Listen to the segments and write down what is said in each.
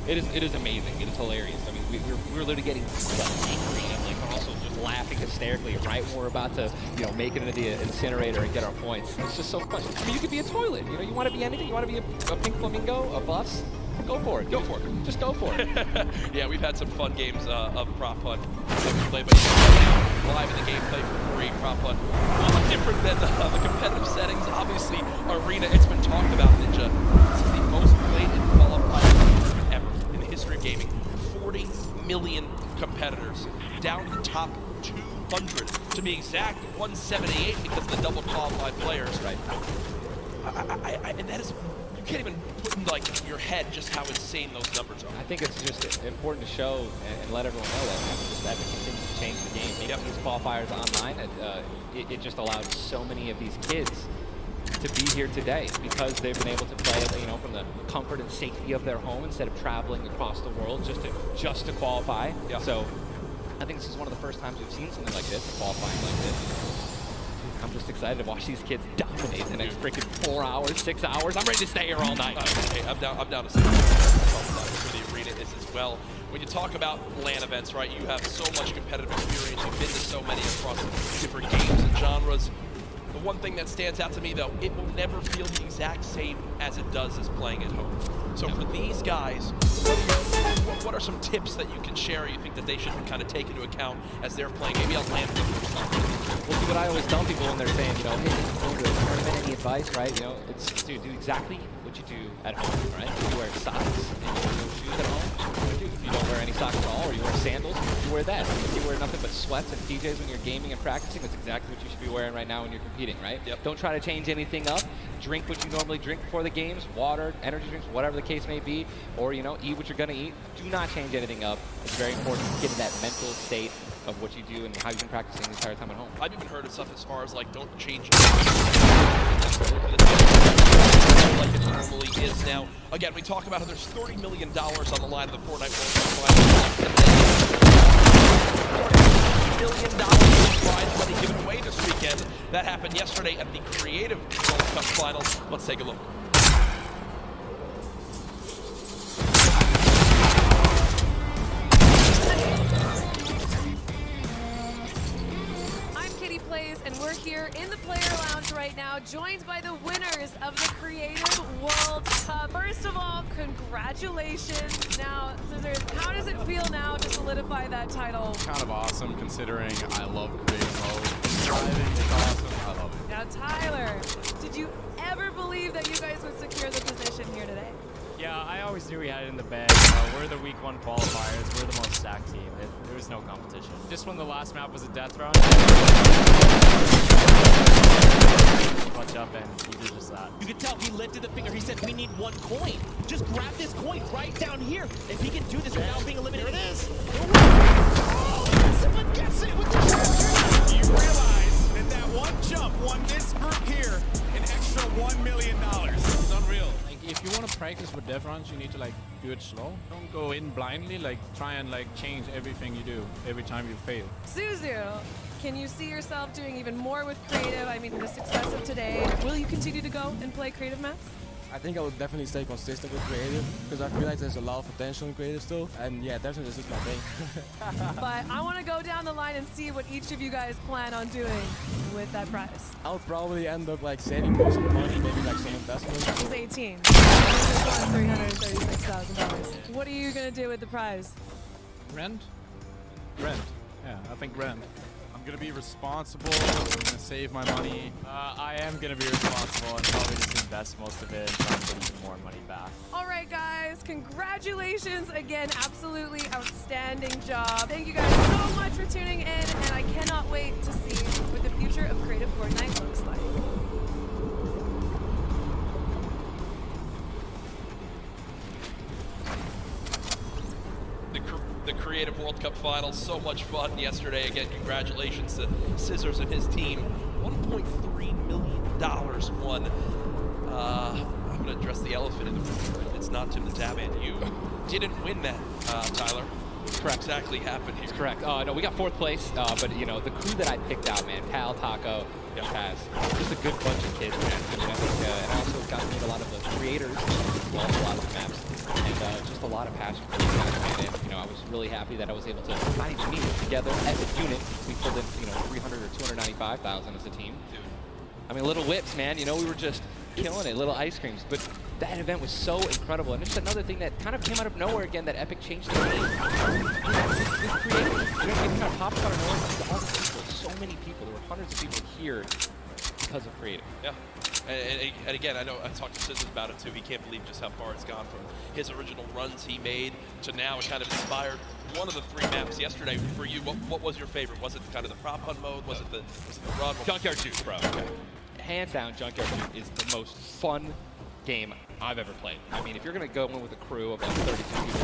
It is amazing. It is hilarious. I mean, we're literally getting angry and like also just laughing hysterically right when we're about to, you know, make it into the incinerator and get our points. It's just so fun. I mean, you could be a toilet. You know, you want to be anything. You want to be a pink flamingo, a bus. Go for it. Go for it. Just go for it. Yeah, we've had some fun games of Prop Hunt that we played, but now live in the gameplay for free. Prop Hunt, different than the competitive settings. Obviously, Arena, it's been talked about, Ninja. This is the most played and qualified tournament ever in the history of gaming. 40 million competitors, down to the top 200. To be exact, 178 because of the double qualified players. Right. And that is, you can't even put in like your head just how insane those numbers are. I think it's just important to show and let everyone know that that continues to change the game. Making these qualifiers online, it just allowed so many of these kids to be here today because they've been able to play, you know, from the comfort and safety of their home instead of traveling across the world just to qualify. Yeah. So I think this is one of the first times we've seen something like this, qualifying like this. I'm just excited to watch these kids dominate the next freaking 4 hours, 6 hours. I'm ready to stay here all night. Okay, I'm down to stay for the arena is as well. When you talk about LAN events, right, you have so much competitive experience. You've been to so many across different games and genres. The one thing that stands out to me, though, it will never feel the exact same as it does as playing at home. So for these guys, what are some tips that you can share or you think that they should kind of take into account as they're playing maybe on LAN for the first time? Well, what I always tell people when they're saying, you know, hey, going to a tournament, any advice, right? You know, it's to do exactly what you do at home, right? If you wear socks and you wear shoes at home, what do you do? If you don't wear any socks at all, or you wear sandals, you wear that. If you wear nothing but sweats and PJs when you're gaming and practicing, that's exactly what you should be wearing right now when you're competing, right? Yep. Don't try to change anything up. Drink what you normally drink before the games, water, energy drinks, whatever the case may be, or, you know, eat what you're gonna eat. Do not change anything up. It's very important to get in that mental state of what you do and how you've been practicing the entire time at home. I've even heard of stuff as far as like don't change like it normally is now. Again, we talk about how there's $30 million on the line of the Fortnite World Cup. $40 million in prize money given away this weekend. That happened yesterday at the Creative World Cup Finals. Let's take a look. And we're here in the player lounge right now, joined by the winners of the Creative World Cup. First of all, congratulations. Now, Scissors, how does it feel now to solidify that title? Kind of awesome, considering I love creative mode. Driving is awesome. I love it. Now, Tyler, did you ever believe that you guys would secure the position here today? Yeah, I always knew we had it in the bag. We're the week 1 qualifiers. We're the most stacked team. There was no competition. Just when the last map was a death run, clutch up and he did just that. You could tell he lifted the finger. He said, we need 1 coin. Just grab this coin right down here. If he can do this without being eliminated. There it is. Oh, someone gets it with the capture. You realize that that one jump won this group here an extra $1 million. It's unreal. If you want to practice with death runs, you need to like do it slow. Don't go in blindly, like try and like change everything you do every time you fail. Suzu, can you see yourself doing even more with creative? I mean, the success of today. Will you continue to go and play creative maps? I think I will definitely stay consistent with creative because I feel like there's a lot of potential in creative still. And yeah, definitely this is my thing. But I want to go down the line and see what each of you guys plan on doing with that prize. I'll probably end up like saving most of the money, maybe like some investment. He's 18. $336,000. What are you going to do with the prize? Rent? Rent. Yeah, I think rent. I'm going to be responsible. I'm going to save my money. I am going to be responsible and probably just invest most of it and try and get even more money back. All right, guys. Congratulations again. Absolutely outstanding job. Thank you guys so much for tuning in, and I cannot wait to see what the future of Creative Fortnite looks like. The Creative World Cup Finals, so much fun yesterday. Again, congratulations to Scissors and his team. $1.3 million won. I'm going to address the elephant in the room. It's not Tim the Tabman. You didn't win that, Tyler. Correct. What exactly happened here? That's correct. No, we got 4th place, but you know, the crew that I picked out, man, Pal, Taco, Paz, just a good bunch of kids, man. I mean, I think, and I also got to meet a lot of the creators, as well as a lot of the maps, and just a lot lot of passion for these guys, and you know, I was really happy that I was able to not even meet together as a unit. We pulled in, you know, 300 or 295,000 as a team. I mean, little whips, man. You know, we were just killing it, little ice creams. But that event was so incredible, and it's just another thing that kind of came out of nowhere again. That Epic changed the game. This creative, you know, it kind of popped out of nowhere. All the people, so many people. There were hundreds of people here because of creative. Yeah. And again, I know I talked to Scissors about it too. He can't believe just how far it's gone from his original runs he made to now. It kind of inspired one of the 3 maps yesterday for you. What was your favorite? Was it kind of the prop hunt mode? Was it the run? Junkyard Juice, bro. Okay. Hands down, Junkyard Juice is the most fun game I've ever played. I mean, if you're gonna go in with a crew of like 32 people,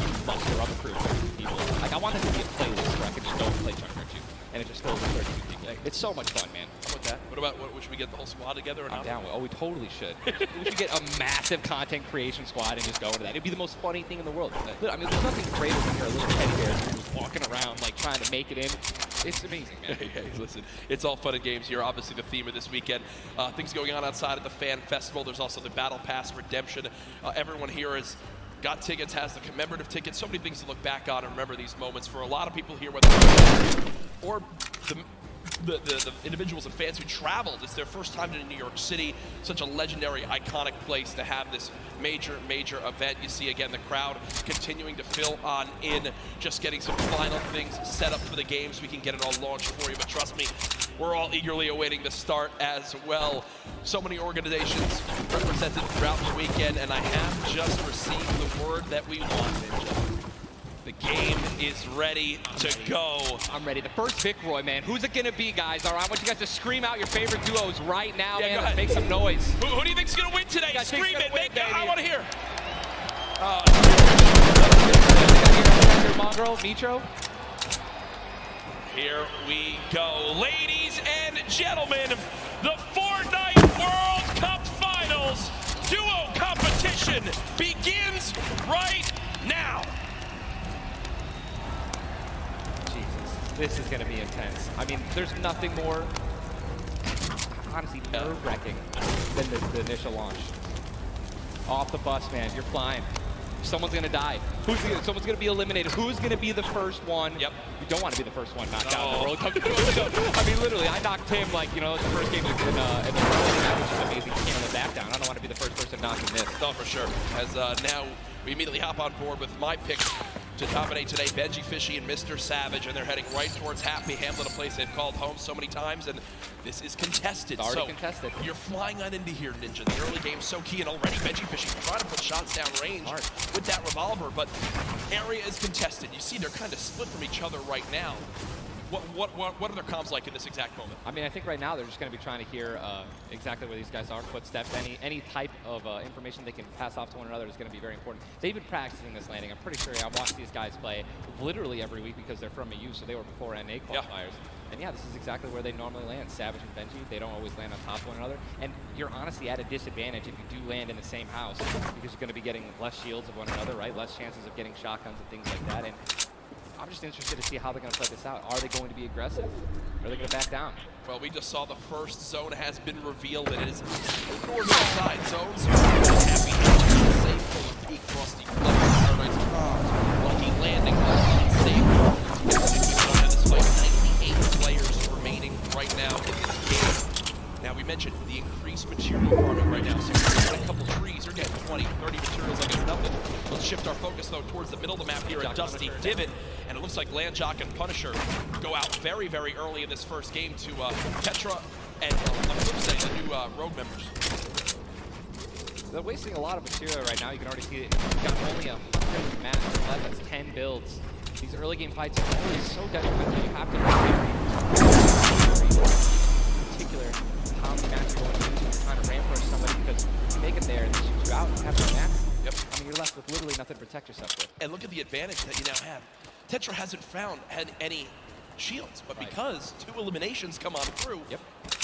you muster up a crew of 32 people. Like, I want this to be a playlist where I can just go and play Junkyard Juice, and it just fills with 32 people. It's so much fun, man. How about that? What about, should we get the whole squad together or not? I'm down with. Oh, we totally should. We should get a massive content creation squad and just go into that. It'd be the most funny thing in the world. I mean, there's nothing greater than your little teddy bear just walking around, like, trying to make it in. It's amazing, man. Hey, listen, it's all fun and games here. Obviously, the theme of this weekend. Things going on outside of the fan festival. There's also the Battle Pass redemption. Everyone here has got tickets, has the commemorative tickets. So many things to look back on and remember these moments. For a lot of people here, whether or the individuals and fans who traveled, it's their first time to New York City, such a legendary, iconic place to have this major event. You see again the crowd continuing to fill on in, just getting some final things set up for the games. We can get it all launched for you, but trust me, we're all eagerly awaiting the start as well. So many organizations represented throughout the weekend, and I have just received the word that we want, Ninja. The game is ready to go. I'm ready. The first Vic Roy, man. Who's it gonna be, guys? All right, I want you guys to scream out your favorite duos right now, man. Let's make some noise. Who do you think's gonna win today? Scream it, make it. I want to hear. Mongrel, Mitro. Here we go, ladies and gentlemen. The Fortnite World Cup Finals duo competition begins right now. This is going to be intense. I mean, there's nothing more, honestly, nerve-wracking than the initial launch. Off the bus, man. You're flying. Someone's going to die. Someone's going to be eliminated. Who's going to be the first one? Yep. You don't want to be the first one knocked out in the World Cup. I mean, literally, I knocked him like, you know, it's the first game in the World Cup, which is amazing. He came on the back down. I don't want to be the first person knocking this. No, for sure. As now we immediately hop on board with my pick to dominate today, Benji Fishy and Mr. Savage, and they're heading right towards Happy Hamlet, a place they've called home so many times, and this is contested. It's already contested. You're flying on into here, Ninja. The early game's so key, and already Benji Fishy trying to put shots down range with that revolver, but area is contested. You see they're kind of split from each other right now. What are their comms like in this exact moment? I mean, I think right now they're just going to be trying to hear exactly where these guys are, footsteps, any type of information they can pass off to one another is going to be very important. They've been practicing this landing. I'm pretty sure I watched these guys play literally every week because they're from EU, so they were before NA qualifiers. And yeah, this is exactly where they normally land. Savage and Benji, they don't always land on top of one another. And you're honestly at a disadvantage if you do land in the same house because you're going to be getting less shields of one another, right? Less chances of getting shotguns and things like that. And I'm just interested to see how they're going to play this out. Are they going to be aggressive? Are they going to back down? Well, we just saw the first zone has been revealed. It is the north side zone. So Happy safe full of peak frosty lucky landing, unsafe. This fight, 98 players remaining right now in this game. Now we mentioned the increased material farming right now. So we're getting a couple trees. You're getting 20, 30 materials like it's nothing. Let's shift our focus though towards the middle of the map here at Dusty Divot. And it looks like Landjock and Punisher go out very, very early in this first game to Tetra and on the flip side, the new Rogue members. They're wasting a lot of material right now. You can already see it. You've got only 100 maps left. That's 10 builds. These early game fights are always so detrimental. You have to be particular how many maps you're going into. You're trying to ramp rush somebody because if you make it there and they shoot you out and have no maps, I mean, you're left with literally nothing to protect yourself with. And look at the advantage that you now have. Tetra hasn't had any shields, but because 2 eliminations come on through,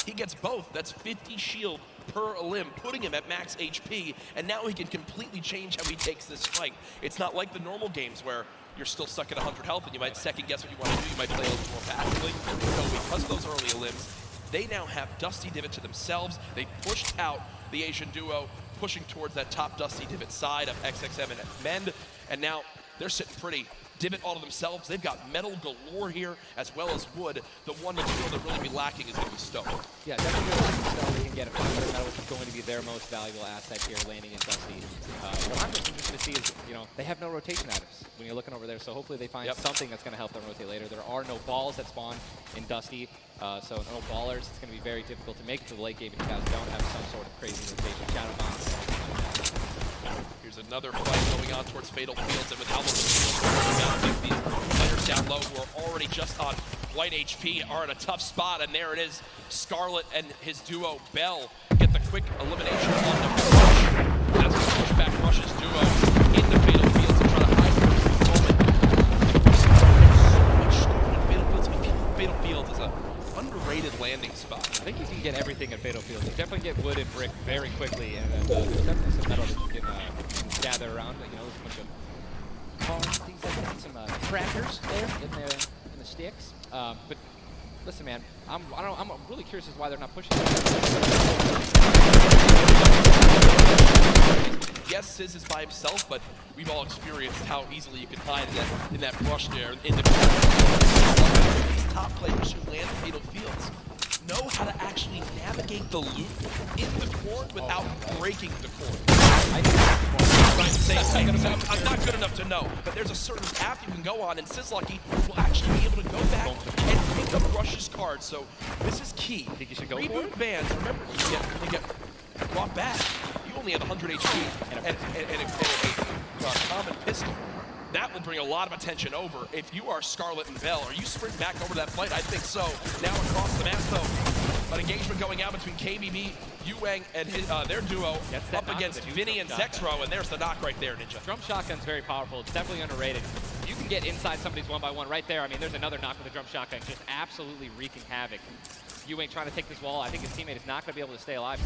he gets both. That's 50 shield per elim, putting him at max HP, and now he can completely change how he takes this fight. It's not like the normal games where you're still stuck at 100 health and you might second guess what you want to do. You might play a little more passively. No, because of those early elims, they now have Dusty Divot to themselves. They pushed out the Asian duo pushing towards that top Dusty Divot side of XXM and Mend. And now they're sitting pretty. Divot all to themselves. They've got metal galore here as well as wood. The one material that really be lacking is going to be stone. Yeah, definitely going to lack stone. They can get a fine metal, which is going to be their most valuable asset here, landing in Dusty. What I'm just interested to see is, you know, they have no rotation items when you're looking over there, so hopefully they find something that's going to help them rotate later. There are no balls that spawn in Dusty, so no ballers. It's going to be very difficult to make it to the late game if you guys don't have some sort of crazy rotation. Shadow bombs. Here's another fight going on towards Fatal Fields, and with how these players down low who are already just on white HP are in a tough spot, and there it is. Scarlet and his duo Bell get the quick elimination on the Rush. That's going to push back Rush's duo into Fatal Fields and try to hide for the moment. So much stone in Fatal Fields. I mean, Fatal Fields is a underrated landing spot. I think you can get everything at Fatal Fields. You definitely get wood and brick very quickly, and there's definitely some metal that you can gather around. You know, there's a bunch of cars, things like that, some crackers there in the sticks. But listen, man, I'm really curious as to why they're not pushing. Yes, Sizz is by himself, but we've all experienced how easily you can hide in that brush there in the corner. These top players who land Fatal Fields know how to actually navigate the loop in the court without breaking the court. I'm not good enough to know, but there's a certain path you can go on, and Sizzlucky will actually be able to go back and pick up Rush's card. So this is key. I think you should go for Reboot it. bans, remember, you get brought back. You only have 100 HP and a common pistol. That will bring a lot of attention over. If you are Scarlet and Bell, are you sprint back over that fight? I think so. Now across the map, though, an engagement going out between KBB, Yuang, and their duo up against Vinny and Zexro, and there's the knock right there, Ninja. Drum shotgun's very powerful. It's definitely underrated. You can get inside somebody's one-by-one right there. I mean, there's another knock with a drum shotgun, just absolutely wreaking havoc. Yuang trying to take this wall. I think his teammate is not going to be able to stay alive.